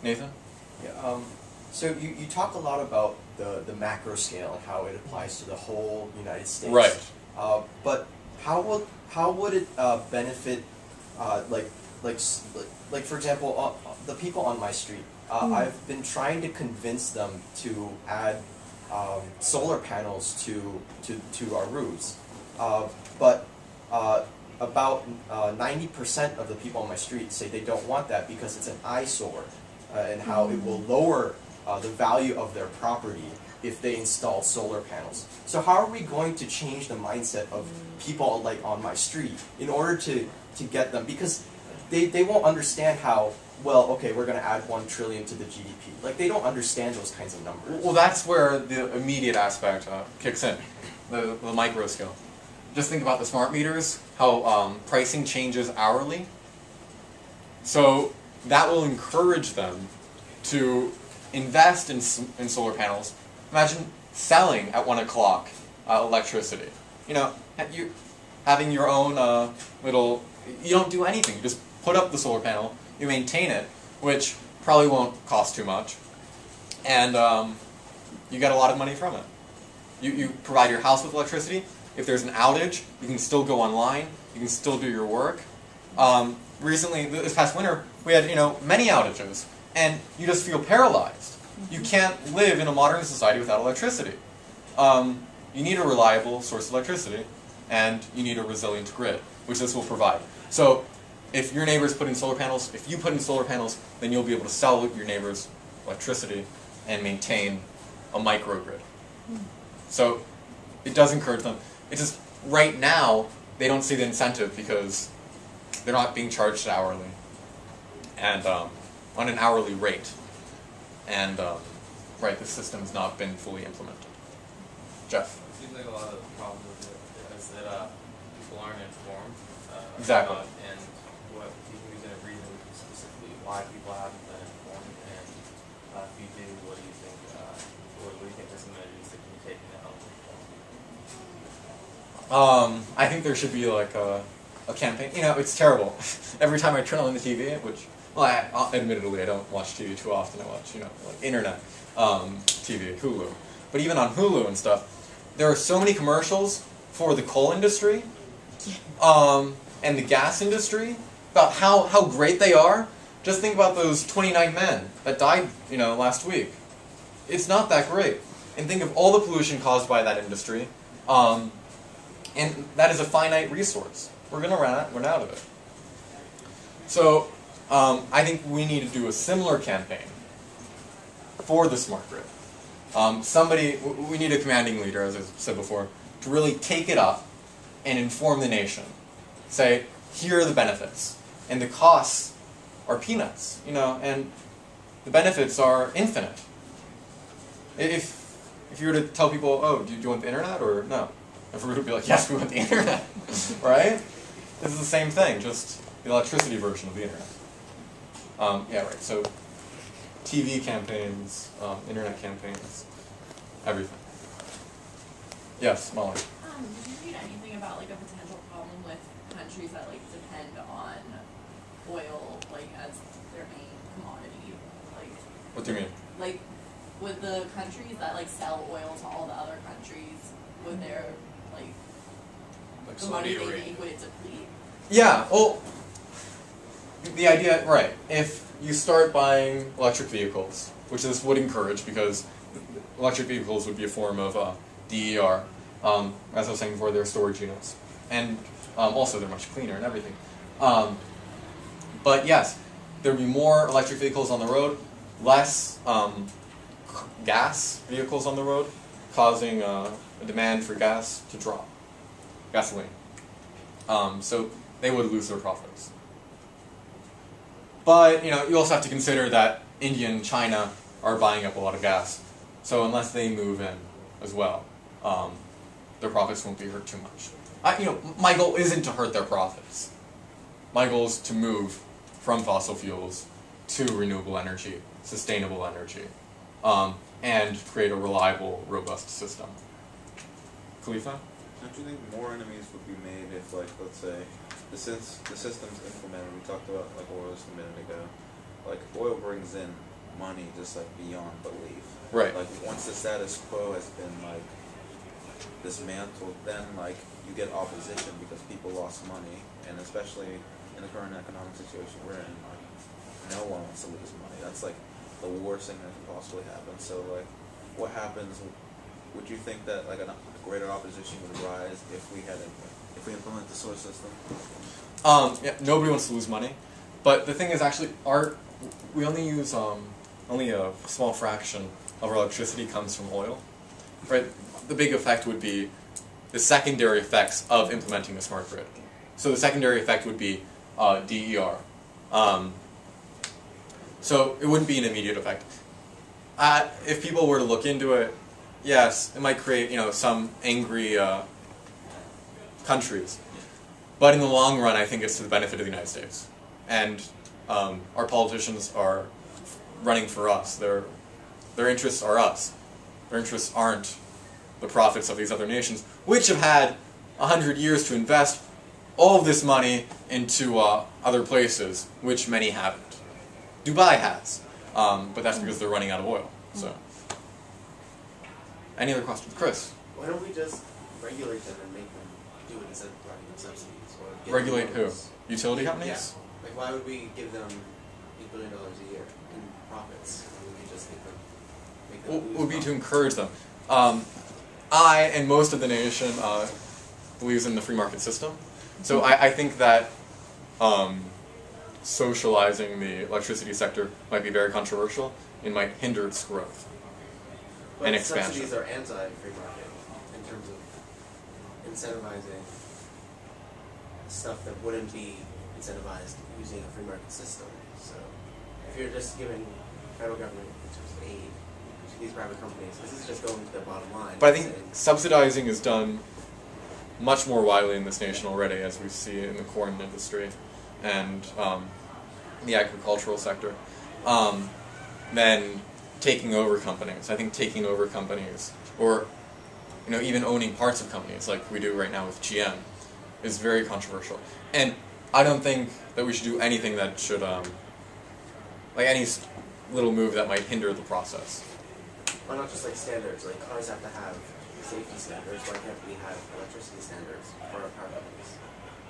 Nathan? Yeah, so you talk a lot about the macro scale and how it applies to the whole United States. Right. But how would it benefit like for example the people on my street? I've been trying to convince them to add solar panels to our roofs, but about 90% of the people on my street say they don't want that because it's an eyesore, and how it will lower the value of their property if they install solar panels. So how are we going to change the mindset of people like on my street in order to get them, because they won't understand how, well, okay, we're going to add 1 trillion to the GDP. Like, they don't understand those kinds of numbers. Well, that's where the immediate aspect kicks in, the micro scale. Just think about the smart meters, how pricing changes hourly. So that will encourage them to invest in solar panels. Imagine selling at 1 o'clock electricity. You know, you having your own little, you don't do anything, you just put up the solar panel, you maintain it, which probably won't cost too much, and you get a lot of money from it. You provide your house with electricity. If there's an outage, you can still go online, you can still do your work. Recently, this past winter, we had many outages, and you just feel paralyzed. You can't live in a modern society without electricity. You need a reliable source of electricity, and you need a resilient grid, which this will provide. So if your neighbors put in solar panels, if you put in solar panels, then you'll be able to sell your neighbors electricity and maintain a microgrid. So it does encourage them. It's just right now they don't see the incentive because they're not being charged hourly and on an hourly rate. And right, the system has not been fully implemented. Jeff? It seems like a lot of the problem with it is that people aren't informed. Exactly. And what do you think is a reason specifically why people haven't been informed? And if you do, what do you think? What do you think are some measures that can be taken to help inform? I think there should be like a campaign. It's terrible. Every time I turn on the TV, which, well, admittedly I don't watch TV too often. I watch like internet TV, Hulu. But even on Hulu and stuff, there are so many commercials for the coal industry and the gas industry about how great they are. Just think about those 29 men that died, last week. It's not that great. And think of all the pollution caused by that industry. And that is a finite resource. We're going to run out of it. So I think we need to do a similar campaign for the smart grid. We need a commanding leader, as I said before, to really take it up and inform the nation. Say, here are the benefits, and the costs are peanuts, and the benefits are infinite. If you were to tell people, oh, do you want the internet or no? Everyone would be like, yes, we want the internet, right? This is the same thing, just the electricity version of the internet. Yeah, right. So TV campaigns, internet campaigns, everything. Yes, Molly. Did you read anything about like a potential problem with countries that like depend on oil like as their main commodity? Like, What do you mean? like would the countries that like sell oil to all the other countries, would their like the money they make, would it deplete? Yeah, well, the idea, right, if you start buying electric vehicles, which this would encourage because electric vehicles would be a form of DER, as I was saying before, they're storage units, and also they're much cleaner and everything. But yes, there would be more electric vehicles on the road, less gas vehicles on the road, causing a demand for gas to drop, gasoline. So they would lose their profits. But you also have to consider that India and China are buying up a lot of gas. So unless they move in as well, their profits won't be hurt too much. My goal isn't to hurt their profits. My goal is to move from fossil fuels to renewable energy, sustainable energy, and create a reliable, robust system. Khalifa? Don't you think more enemies would be made if, like, let's say, the system's implemented? We talked about, like, oil just a minute ago. Like, oil brings in money just like beyond belief. Right. Like once the status quo has been like dismantled, then like you get opposition because people lost money, and especially in the current economic situation we're in, like no one wants to lose money. That's like the worst thing that can possibly happen. So like, what happens? Would you think that like a greater opposition would rise if we implement the solar system? Yeah, nobody wants to lose money, but the thing is actually we only use only a small fraction of our electricity comes from oil, right? The big effect would be the secondary effects of implementing the smart grid. So the secondary effect would be DER. So it wouldn't be an immediate effect. If people were to look into it, yes, it might create some angry countries. But in the long run, I think it's to the benefit of the United States. And our politicians are running for us. Their interests are us. Their interests aren't the profits of these other nations, which have had 100 years to invest all of this money into other places, which many haven't. Dubai has, but that's because they're running out of oil. So, any other questions? Chris? Why don't we just regulate them and make them do it instead of providing them subsidies? Or give Regulate them who? loans? Utility Yeah. companies? Like, why would we give them $8 billion a year in profits? When we could just make them lose Would be to profit? encourage them. I and most of the nation believes in the free market system. So I think that socializing the electricity sector might be very controversial and might hinder its growth But and expansion. subsidies are anti-free market in terms of incentivizing stuff that wouldn't be incentivized using a free market system. So if you're just giving federal government in terms of aid to these private companies, this is just going to their bottom line. But I think saying, subsidizing is done much more widely in this nation already, as we see in the corn industry and the agricultural sector, than taking over companies. I think taking over companies, or even owning parts of companies, like we do right now with GM, is very controversial. And I don't think that we should do anything that should, like any little move that might hinder the process. why not just like standards? Like cars have to have safety standards. Why can't we have electricity standards for our power companies?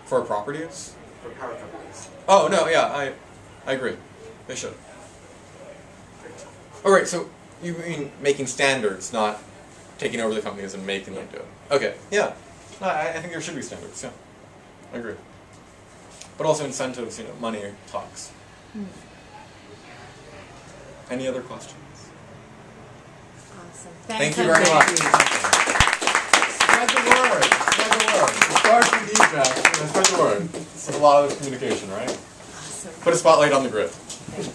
For properties? For power companies. Oh, no, yeah, I agree. They should. Alright, so you mean making standards, not taking over the companies and making them do it. Okay, yeah. No, I think there should be standards, yeah. I agree. But also incentives, money talks. Any other questions? Awesome. Thank you very much. Spread the word. Spread the word. It starts with EJAC. Spread the word. It's a lot of communication, right? Awesome. Put a spotlight on the grid. Thank you.